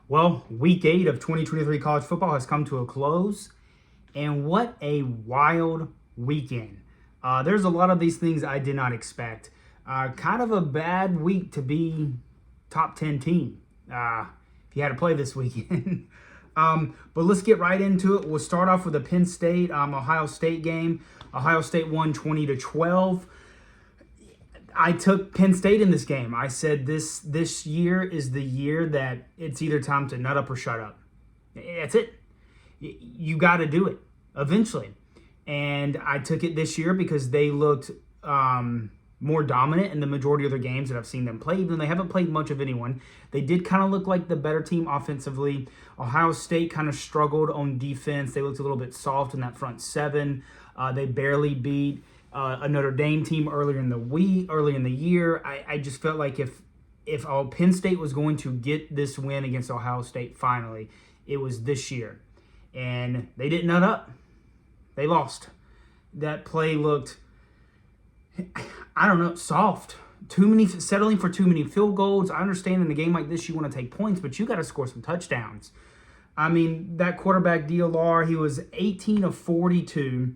Well, week 8 of 2023 college football has come to a close, and what a wild weekend. There's a lot of these things I did not expect. Kind of a bad week to be top 10 team if you had to play this weekend. But let's get right into it. We'll start off with the Penn State Ohio State game. Ohio State won 20-12. I took Penn State in this game. I said this year is the year that it's either time to nut up or shut up. That's it. You got to do it eventually. And I took it this year because they looked more dominant in the majority of their games that I've seen them play, even though they haven't played much of anyone. They did kind of look like the better team offensively. Ohio State kind of struggled on defense. They looked a little bit soft in that front seven. They barely beat a Notre Dame team early in the year. I just felt like if Penn State was going to get this win against Ohio State finally, it was this year. And they didn't nut up. They lost. That play looked, I don't know, soft. Settling for too many field goals. I understand in a game like this you want to take points, but you got to score some touchdowns. I mean, that quarterback DLR, he was 18 of 42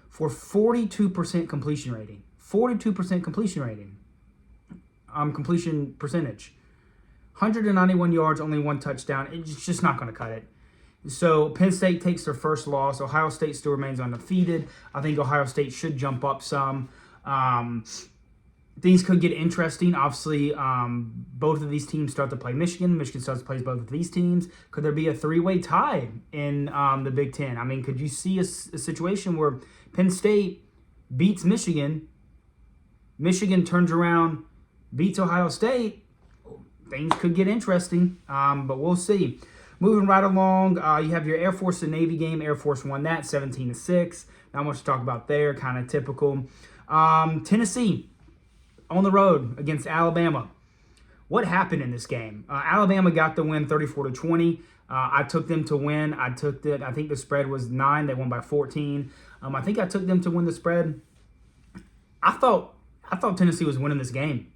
for 42% completion rating. 42% completion rating. Completion percentage. 191 yards, only one touchdown. It's just not going to cut it. So Penn State takes their first loss. Ohio State still remains undefeated. I think Ohio State should jump up some. Things could get interesting. Obviously, both of these teams start to play Michigan. Michigan starts to play both of these teams. Could there be a three-way tie in the Big Ten? I mean, could you see a situation where Penn State beats Michigan, Michigan turns around, beats Ohio State? Things could get interesting, but we'll see. Moving right along, you have your Air Force and Navy game. Air Force won that 17-6. Not much to talk about there, kind of typical. Tennessee on the road against Alabama. What happened in this game? Alabama got the win 34-20. I took them to win. I think the spread was 9. They won by 14. I think I took them to win the spread. I thought Tennessee was winning this game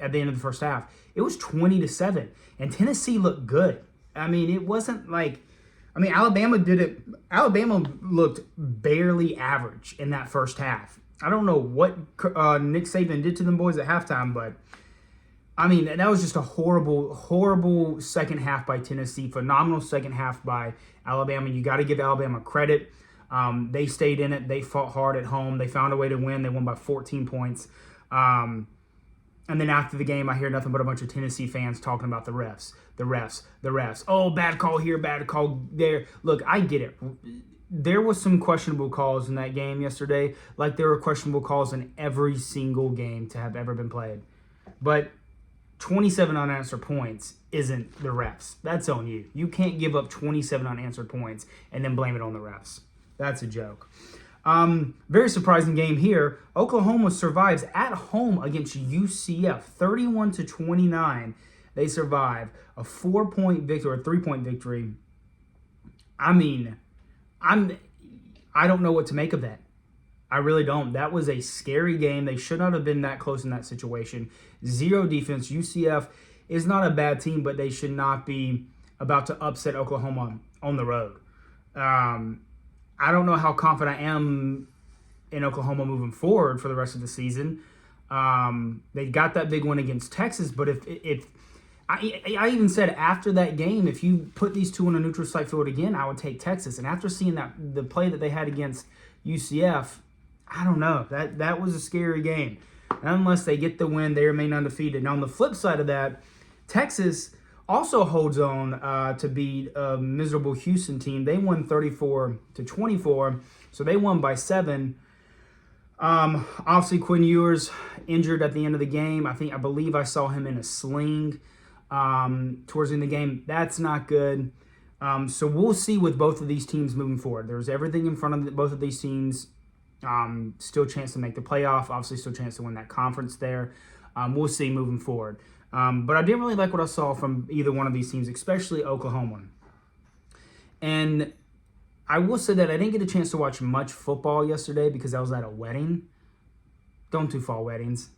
at the end of the first half. It was 20-7, and Tennessee looked good. I mean, it wasn't like, Alabama did it. Alabama looked barely average in that first half. I don't know what Nick Saban did to them boys at halftime, but I mean, that was just a horrible, horrible second half by Tennessee. Phenomenal second half by Alabama. You got to give Alabama credit. They stayed in it. They fought hard at home. They found a way to win. They won by 14 points. And then after the game, I hear nothing but a bunch of Tennessee fans talking about the refs. Oh, bad call here, bad call there. Look, I get it. There was some questionable calls in that game yesterday, like there were questionable calls in every single game to have ever been played. But 27 unanswered points isn't the refs. That's on you. You can't give up 27 unanswered points and then blame it on the refs. That's a joke. Very surprising game here. Oklahoma survives at home against UCF, 31-29. They survive a 4-point victory or a 3-point victory. I mean, I don't know what to make of that. I really don't. That was a scary game. They should not have been that close in that situation. Zero defense. UCF is not a bad team, but they should not be about to upset Oklahoma on the road. I don't know how confident I am in Oklahoma moving forward for the rest of the season. They got that big one against Texas, but if I even said after that game, if you put these two on a neutral site field again, I would take Texas. And after seeing the play that they had against UCF, I don't know. That was a scary game. And unless they get the win, they remain undefeated. Now on the flip side of that, Texas also holds on to beat a miserable Houston team. They won 34-24, so they won by 7. Obviously, Quinn Ewers injured at the end of the game. I believe I saw him in a sling towards the end of the game. That's not good. So we'll see with both of these teams moving forward. There's everything in front of both of these teams. Still a chance to make the playoff. Obviously, still a chance to win that conference there. We'll see moving forward. But I didn't really like what I saw from either one of these teams, especially Oklahoma. And I will say that I didn't get a chance to watch much football yesterday because I was at a wedding. Don't do fall weddings.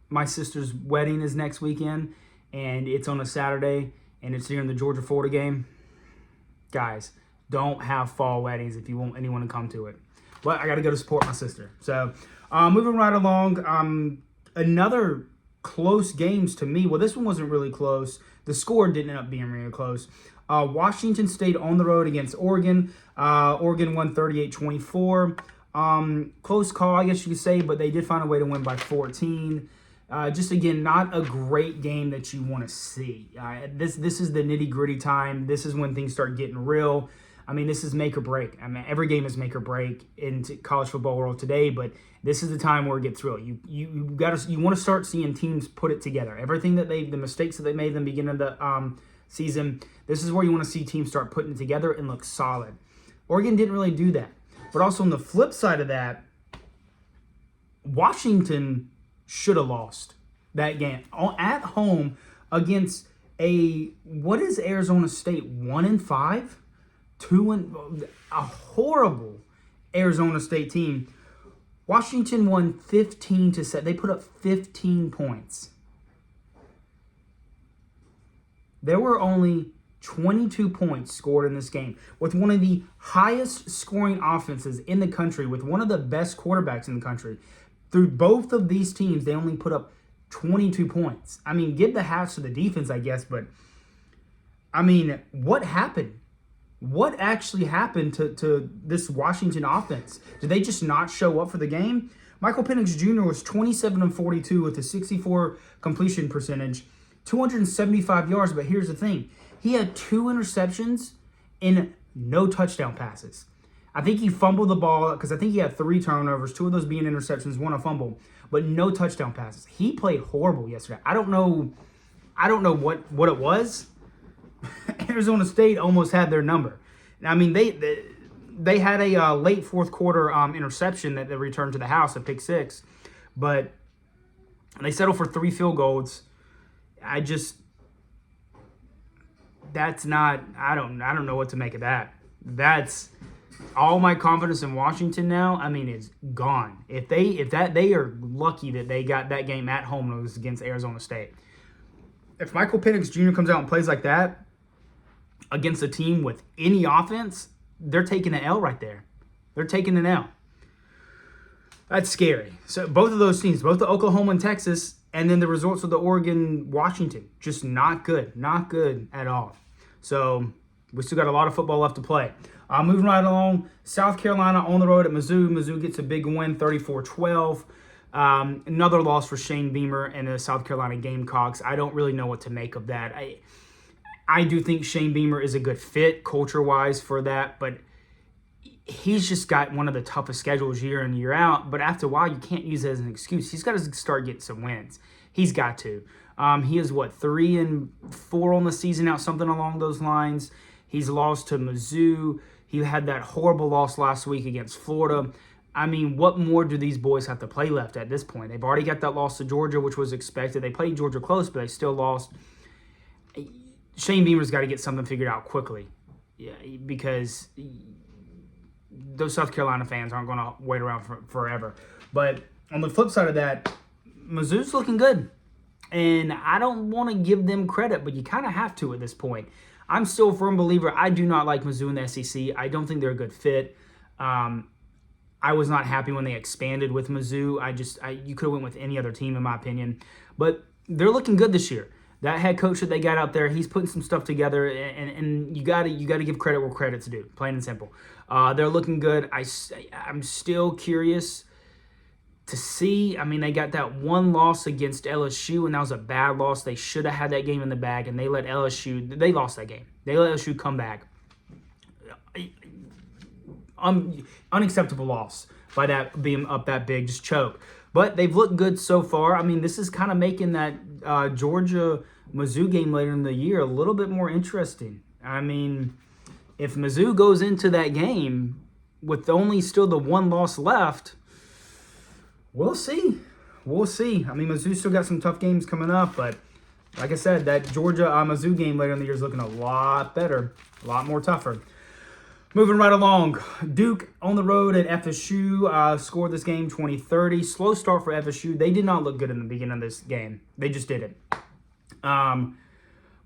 My sister's wedding is next weekend, and it's on a Saturday. and it's during the Georgia-Florida game, guys, don't have fall weddings if you want anyone to come to it. But I got to go to support my sister. So moving right along, another close games to me. Well, this one wasn't really close. The score didn't end up being really close. Washington State on the road against Oregon. Oregon won 38-24. Close call, I guess you could say, but they did find a way to win by 14. Just again, not a great game that you want to see. This is the nitty-gritty time. This is when things start getting real. I mean, this is make or break. I mean, every game is make or break in college football world today, but this is the time where it gets real. You want to start seeing teams put it together. Everything that the mistakes that they made in the beginning of the season, this is where you want to see teams start putting it together and look solid. Oregon didn't really do that. But also on the flip side of that, Washington should have lost that game at home against what is Arizona State, 1-5? A horrible Arizona State team. Washington won 15-7. They put up 15 points. There were only 22 points scored in this game with one of the highest scoring offenses in the country, with one of the best quarterbacks in the country. Through both of these teams, they only put up 22 points. I mean, give the hats to the defense, I guess, but I mean, what happened? What actually happened to this Washington offense? Did they just not show up for the game? Michael Penix Jr. was 27-42 with a 64 completion percentage, 275 yards, but here's the thing. He had 2 interceptions and no touchdown passes. I think he fumbled the ball because I think he had 3 turnovers, 2 of those being interceptions, 1 a fumble, but no touchdown passes. He played horrible yesterday. I don't know what it was. Arizona State almost had their number. I mean, they had a late fourth quarter interception that they returned to the house, a pick 6, but they settled for 3 field goals. I don't know what to make of that. That's all my confidence in Washington now. I mean, is gone. If they are lucky that they got that game at home and it was against Arizona State. If Michael Penix Jr. comes out and plays like that against a team with any offense, they're taking an L right there. They're taking an L. That's scary. So both of those teams, both the Oklahoma and Texas, and then the results of the Oregon-Washington, just not good. Not good at all. So we still got a lot of football left to play. Moving right along, South Carolina on the road at Mizzou. Mizzou gets a big win, 34-12. Another loss for Shane Beamer and the South Carolina Gamecocks. I don't really know what to make of that. I do think Shane Beamer is a good fit culture-wise for that, but he's just got one of the toughest schedules year in, year out. But after a while, you can't use it as an excuse. He's got to start getting some wins. He's got to. He is, 3-4 on the season now, something along those lines. He's lost to Mizzou. He had that horrible loss last week against Florida. I mean, what more do these boys have to play left at this point? They've already got that loss to Georgia, which was expected. They played Georgia close, but they still lost. Shane Beamer's got to get something figured out quickly, because those South Carolina fans aren't going to wait around forever. But on the flip side of that, Mizzou's looking good. And I don't want to give them credit, but you kind of have to at this point. I'm still a firm believer. I do not like Mizzou in the SEC. I don't think they're a good fit. I was not happy when they expanded with Mizzou. You could have went with any other team, in my opinion. But they're looking good this year. That head coach that they got out there, he's putting some stuff together, and you got to give credit where credit's due, plain and simple. They're looking good. I'm still curious to see. I mean, they got that one loss against LSU, and that was a bad loss. They should have had that game in the bag, and they let LSU – they lost that game. They let LSU come back. Unacceptable loss by that being up that big, just choke. But they've looked good so far. I mean, this is kind of making that Georgia-Mizzou game later in the year a little bit more interesting. I mean, if Mizzou goes into that game with only still the one loss left, we'll see. We'll see. I mean, Mizzou still got some tough games coming up, but like I said, that Georgia-Mizzou game later in the year is looking a lot better, a lot more tougher. Moving right along, Duke on the road at FSU scored this game 20-30. Slow start for FSU. They did not look good in the beginning of this game. They just didn't. But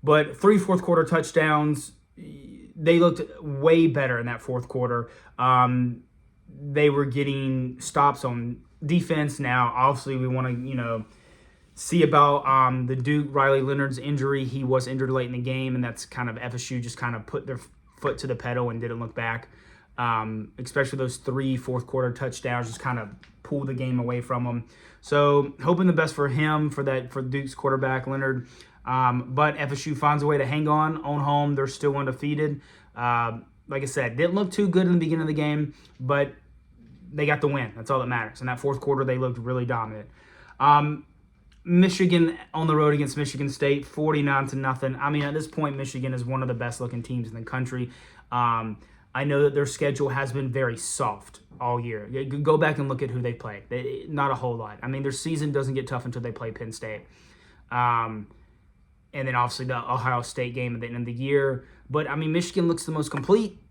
But 3 fourth quarter touchdowns. They looked way better in that fourth quarter. They were getting stops on defense. Now, obviously, we want to, see about the Duke Riley Leonard's injury. He was injured late in the game, and that's kind of FSU just kind of put their foot to the pedal and didn't look back. Especially those 3 fourth quarter touchdowns just kind of pulled the game away from them. So hoping the best for him, for Duke's quarterback Leonard. But FSU finds a way to hang on home. They're still undefeated. Like I said, didn't look too good in the beginning of the game, but they got the win. That's all that matters. In that fourth quarter, they looked really dominant. Michigan on the road against Michigan State, 49-0. I mean, at this point, Michigan is one of the best-looking teams in the country. I know that their schedule has been very soft all year. Go back and look at who they played. Not a whole lot. I mean, their season doesn't get tough until they play Penn State. And then obviously the Ohio State game at the end of the year. But, I mean, Michigan looks the most complete.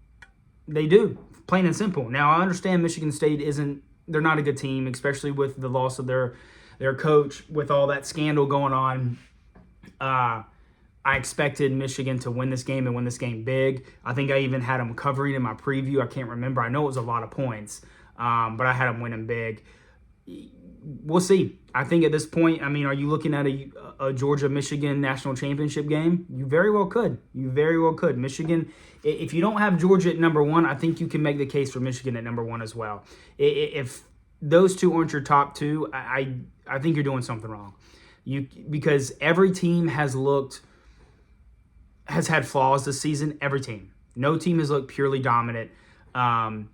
They do, plain and simple. Now, I understand Michigan State they're not a good team, especially with the loss of their coach, with all that scandal going on. I expected Michigan to win this game and win this game big. I think I even had them covering in my preview. I can't remember. I know it was a lot of points, but I had them winning big. We'll see. I think at this point, I mean, are you looking at a Georgia-Michigan national championship game? You very well could. Michigan, if you don't have Georgia at number 1, I think you can make the case for Michigan at number 1 as well. If those two aren't your top 2, I think you're doing something wrong. Because every team has had flaws this season. Every team. No team has looked purely dominant. But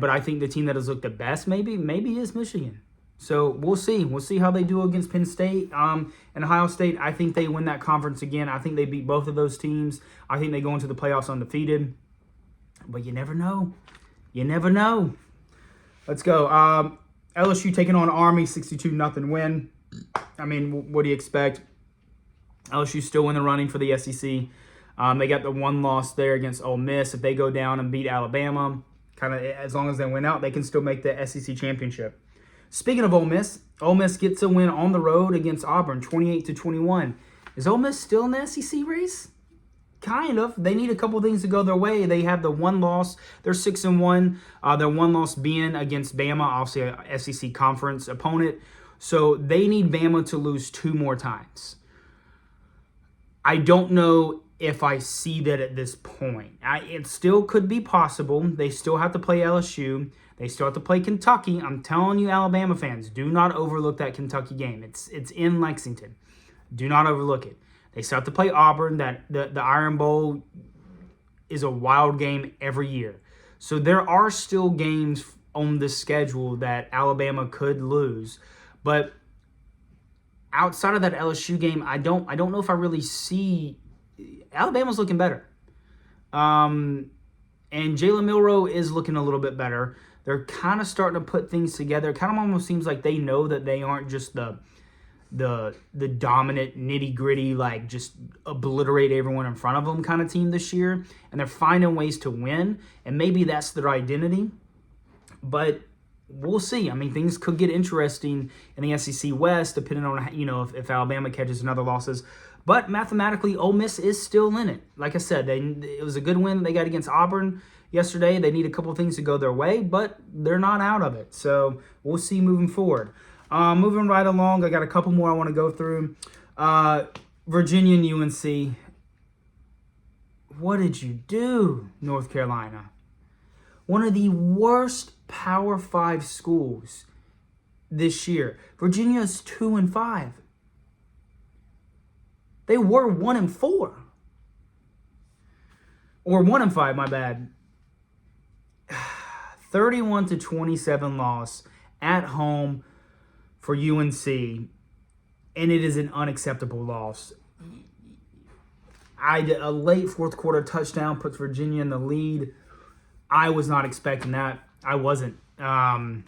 I think the team that has looked the best maybe is Michigan. So we'll see. We'll see how they do against Penn State and Ohio State. I think they win that conference again. I think they beat both of those teams. I think they go into the playoffs undefeated. But you never know. Let's go. LSU taking on Army, 62-0 win. I mean, what do you expect? LSU still in the running for the SEC. They got the one loss there against Ole Miss. If they go down and beat Alabama, kind of as long as they win out, they can still make the SEC championship. Speaking of Ole Miss gets a win on the road against Auburn, 28-21. Is Ole Miss still in the SEC race? Kind of. They need a couple things to go their way. They have the one loss. They're 6-1. Their one loss being against Bama, obviously a SEC conference opponent. So they need Bama to lose 2 more times. I don't know if I see that at this point. It still could be possible. They still have to play LSU. They still have to play Kentucky. I'm telling you, Alabama fans, do not overlook that Kentucky game. It's in Lexington. Do not overlook it. They still have to play Auburn. The Iron Bowl is a wild game every year. So there are still games on the schedule that Alabama could lose. But outside of that LSU game, I don't know if I really see Alabama's looking better. And Jalen Milroe is looking a little bit better. They're kind of starting to put things together. It kind of almost seems like they know that they aren't just the dominant, nitty-gritty, like just obliterate everyone in front of them kind of team this year. And they're finding ways to win. And maybe that's their identity. But we'll see. I mean, things could get interesting in the SEC West, depending on, if Alabama catches another losses. But mathematically, Ole Miss is still in it. Like I said, it was a good win they got against Auburn yesterday. They need a couple things to go their way, but they're not out of it. So we'll see moving forward. Moving right along, I got a couple more I want to go through. Virginia and UNC. What did you do, North Carolina? One of the worst Power 5 schools this year. Virginia's 2-5. They were 1-4. Or 1-5, my bad. 31-27 loss at home for UNC. And it is an unacceptable loss. A late fourth quarter touchdown puts Virginia in the lead. I was not expecting that. I wasn't. I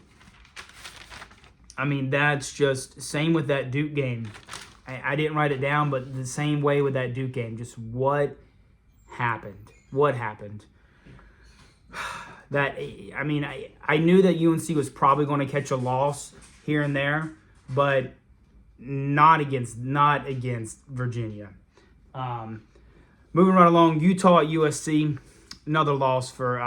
mean, that's just same with that Duke game. I didn't write it down, but the same way with that Duke game. Just what happened? What happened? I knew that UNC was probably going to catch a loss here and there, but not against Virginia. Moving right along, Utah at USC. Another loss for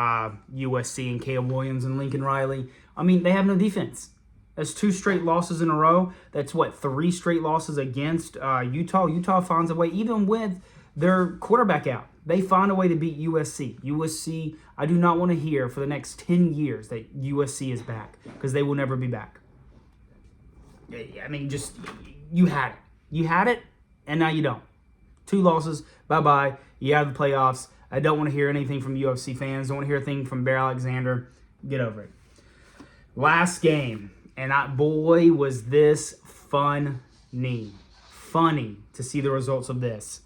USC and Caleb Williams and Lincoln Riley. I mean, they have no defense. That's 2 straight losses in a row. That's 3 straight losses against Utah. Utah finds a way, even with their quarterback out. They find a way to beat USC. USC, I do not want to hear for the next 10 years that USC is back, because they will never be back. I mean, just, you had it. You had it, and now you don't. 2 losses, bye-bye. You out of the playoffs. I don't want to hear anything from UFC fans. Don't want to hear a thing from Bear Alexander. Get over it. Last game, and boy, was this funny to see the results of this.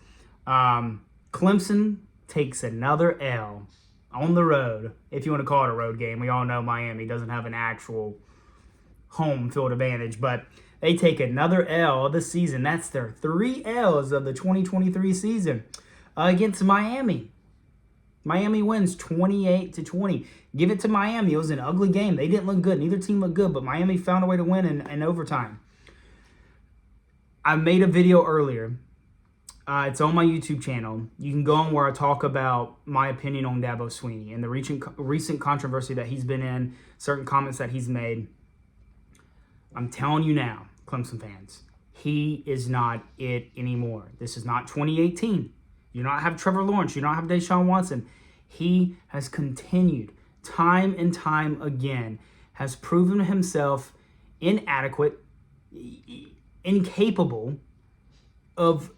Clemson takes another L on the road, if you want to call it a road game. We all know Miami doesn't have an actual home field advantage, but they take another L of the season. That's their 3 L's of the 2023 season against Miami. Miami wins 28-20. Give it to Miami. It was an ugly game. They didn't look good. Neither team looked good, but Miami found a way to win in overtime. I made a video earlier. It's on my YouTube channel. You can go on where I talk about my opinion on Dabo Swinney and the recent controversy that he's been in, certain comments that he's made. I'm telling you now, Clemson fans, he is not it anymore. This is not 2018. You don't have Trevor Lawrence. You don't have Deshaun Watson. He has continued time and time again, has proven himself inadequate, incapable of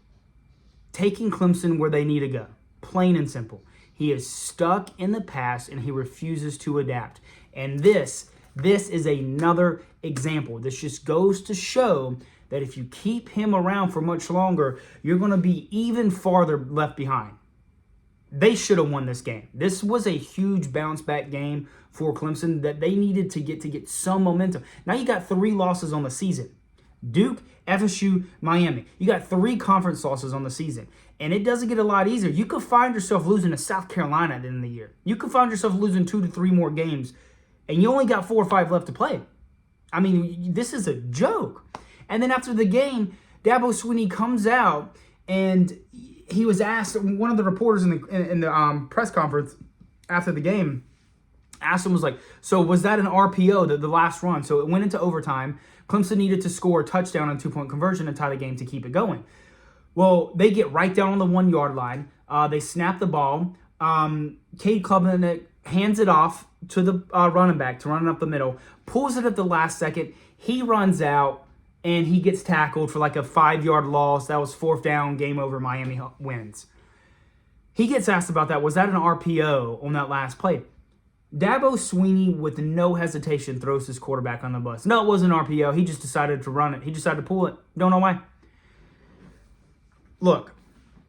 taking Clemson where they need to go. Plain and simple. He is stuck in the past and he refuses to adapt. And this is another example. This just goes to show that if you keep him around for much longer, you're going to be even farther left behind. They should have won this game. This was a huge bounce back game for Clemson that they needed to get some momentum. Now you got 3 losses on the season. Duke, FSU, Miami. You got 3 conference losses on the season. And it doesn't get a lot easier. You could find yourself losing to South Carolina at the end of the year. You could find yourself losing 2 to 3 more games, and you only got 4 or 5 left to play. I mean, this is a joke. And then after the game, Dabo Swinney comes out, and he was asked, one of the reporters in the press conference after the game asked him, was like, so was that an RPO, the last run? So it went into overtime. Clemson needed to score a touchdown on 2-point conversion and tie the game to keep it going. Well, they get right down on the 1-yard line. They snap the ball. Cade Klubnik hands it off to the running back to run it up the middle, pulls it at the last second. He runs out, and he gets tackled for like a 5-yard loss. That was 4th down, game over, Miami wins. He gets asked about that. Was that an RPO on that last play? Dabo Swinney, with no hesitation, throws his quarterback on the bus. No, it wasn't an RPO. He just decided to run it. He decided to pull it. Don't know why. Look,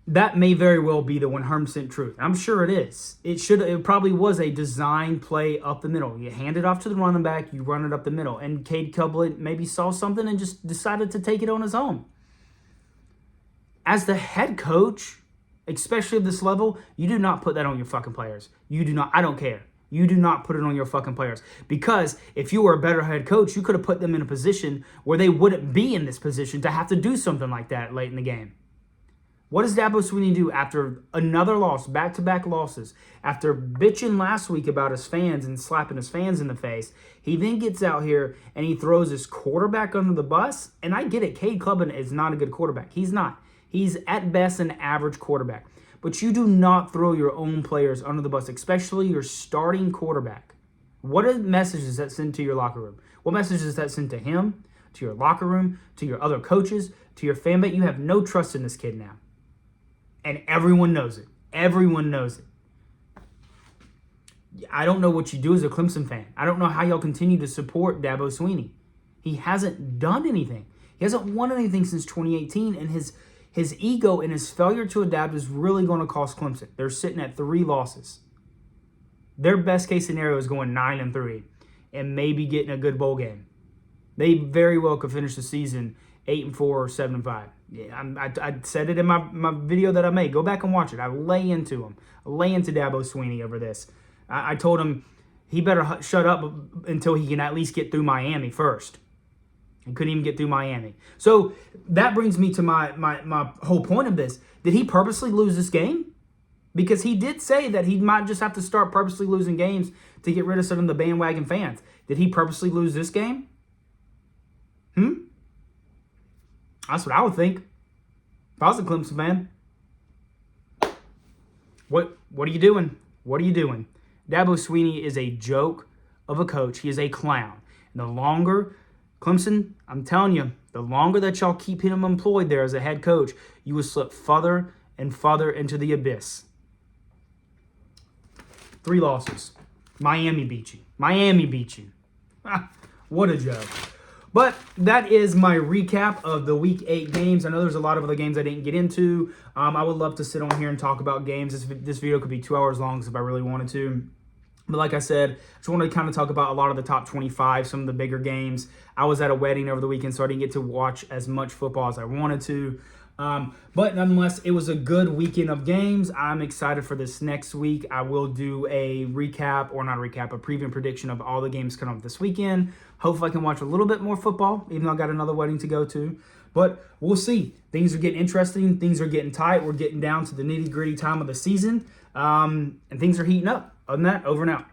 that may very well be the 100% truth. I'm sure it is. It probably was a design play up the middle. You hand it off to the running back, you run it up the middle. And Cade Klubnik maybe saw something and just decided to take it on his own. As the head coach, especially at this level, you do not put that on your fucking players. You do not. I don't care. You do not put it on your fucking players. Because if you were a better head coach, you could have put them in a position where they wouldn't be in this position to have to do something like that late in the game. What does Dabo Swinney do after another loss, back-to-back losses? After bitching last week about his fans and slapping his fans in the face, he then gets out here and he throws his quarterback under the bus. And I get it, Cade Klubnik is not a good quarterback. He's not. He's at best an average quarterback. But you do not throw your own players under the bus, especially your starting quarterback. What message does that send to your locker room? What message does that send to him, to your locker room, to your other coaches, to your fan base? You have no trust in this kid now. And everyone knows it. Everyone knows it. I don't know what you do as a Clemson fan. I don't know how y'all continue to support Dabo Swinney. He hasn't done anything. He hasn't won anything since 2018, and his ego and his failure to adapt is really going to cost Clemson. They're sitting at 3 losses. Their best case scenario is going 9-3 and maybe getting a good bowl game. They very well could finish the season 8-4 or 7-5. Yeah, I said it in my video that I made. Go back and watch it. I lay into him. I lay into Dabo Swinney over this. I told him he better shut up until he can at least get through Miami first. and couldn't even get through Miami. So that brings me to my whole point of this. Did he purposely lose this game? Because he did say that he might just have to start purposely losing games to get rid of some of the bandwagon fans. Did he purposely lose this game? That's what I would think. If I was a Clemson fan. What are you doing? What are you doing? Dabo Swinney is a joke of a coach. He is a clown. And the longer, Clemson, I'm telling you, the longer that y'all keep him employed there as a head coach, you will slip further and further into the abyss. 3 losses. Miami beat you. Miami beat you. What a joke. But that is my recap of the Week 8 games. I know there's a lot of other games I didn't get into. I would love to sit on here and talk about games. This video could be 2 hours long if I really wanted to. But like I said, I just wanted to kind of talk about a lot of the top 25, some of the bigger games. I was at a wedding over the weekend, so I didn't get to watch as much football as I wanted to. But nonetheless, it was a good weekend of games. I'm excited for this next week. I will do a recap, or not a recap, a preview and prediction of all the games coming up this weekend. Hopefully I can watch a little bit more football, even though I got another wedding to go to. But we'll see. Things are getting interesting. Things are getting tight. We're getting down to the nitty-gritty time of the season. And things are heating up. Other than that, over and out.